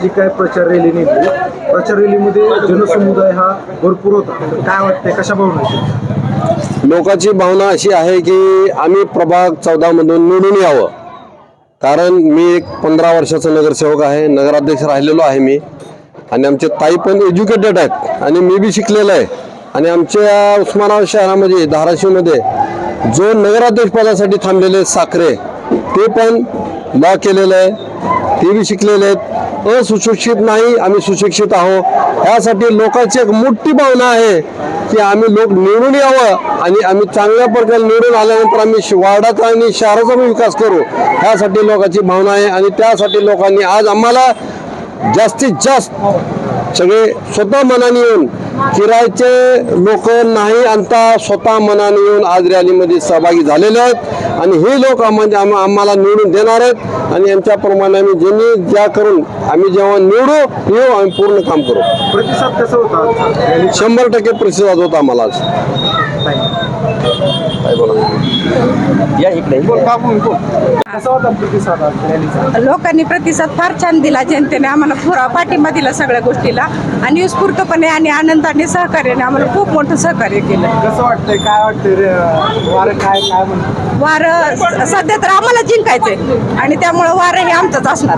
जी काय प्रचार रॅली निघली, प्रचार रॅलीमध्ये जनसमुदाय हा भरपूर होता, तर काय वाटतंय, कशा भावना? लोकांची भावना अशी आहे की आम्ही प्रभाग 14 मधून निवडून यावं. कारण मी एक 15 वर्षाचा नगरसेवक आहे, नगराध्यक्ष राहिलेलो आहे मी, आणि आमचे ताई पण एज्युकेटेड आहेत आणि मी बी शिकलेलो आहे. आणि आमच्या उस्मानाबाद शहरामध्ये धाराशिवमध्ये जो नगराध्यक्ष पदासाठी थांबलेले साखरे, ते पण लॉ केलेलं आहे, ते बी शिकलेले आहेत. असुशिक्षित नाही, आम्ही सुशिक्षित आहोत. यासाठी लोकांची एक मोठी भावना आहे की आम्ही लोक निवडून यावं आणि आम्ही चांगल्या प्रकारे निवडून आल्यानंतर आम्ही वार्डाचा आणि शहराचा पण विकास करू, ह्यासाठी लोकांची भावना आहे. आणि त्यासाठी लोकांनी आज आम्हाला जास्तीत जास्त सगळे स्वतः मनाने येऊन, किरायचे लोक नाही आणता स्वतः मनाने येऊन आज रॅलीमध्ये सहभागी झालेले आहेत. आणि हे लोक आम्हाला निवडून देणार आहेत आणि यांच्याप्रमाणे आम्ही ज्यांनी ज्या करून आम्ही जेव्हा निवडू येऊ, आम्ही पूर्ण काम करू. प्रतिसाद कसा होता? 100% प्रतिसाद होता आम्हाला आज. या इकडे कसा होता प्रतिसाद आज रॅलीचा? लोकांनी प्रतिसाद फार छान दिला. जनतेने आम्हाला पुरा पाठिंबा दिला सगळ्या गोष्टीला आणि उत्स्फूर्तपणे आणि आनंदाने सहकार्याने आम्हाला खूप मोठं सहकार्य केलं. कसं वाटतंय, काय वाटतंय वारं, काय काय म्हणतं? वारं सध्या तर आम्हाला जिंकायचंय आणि त्यामुळं वारं हे आमचंच असणार.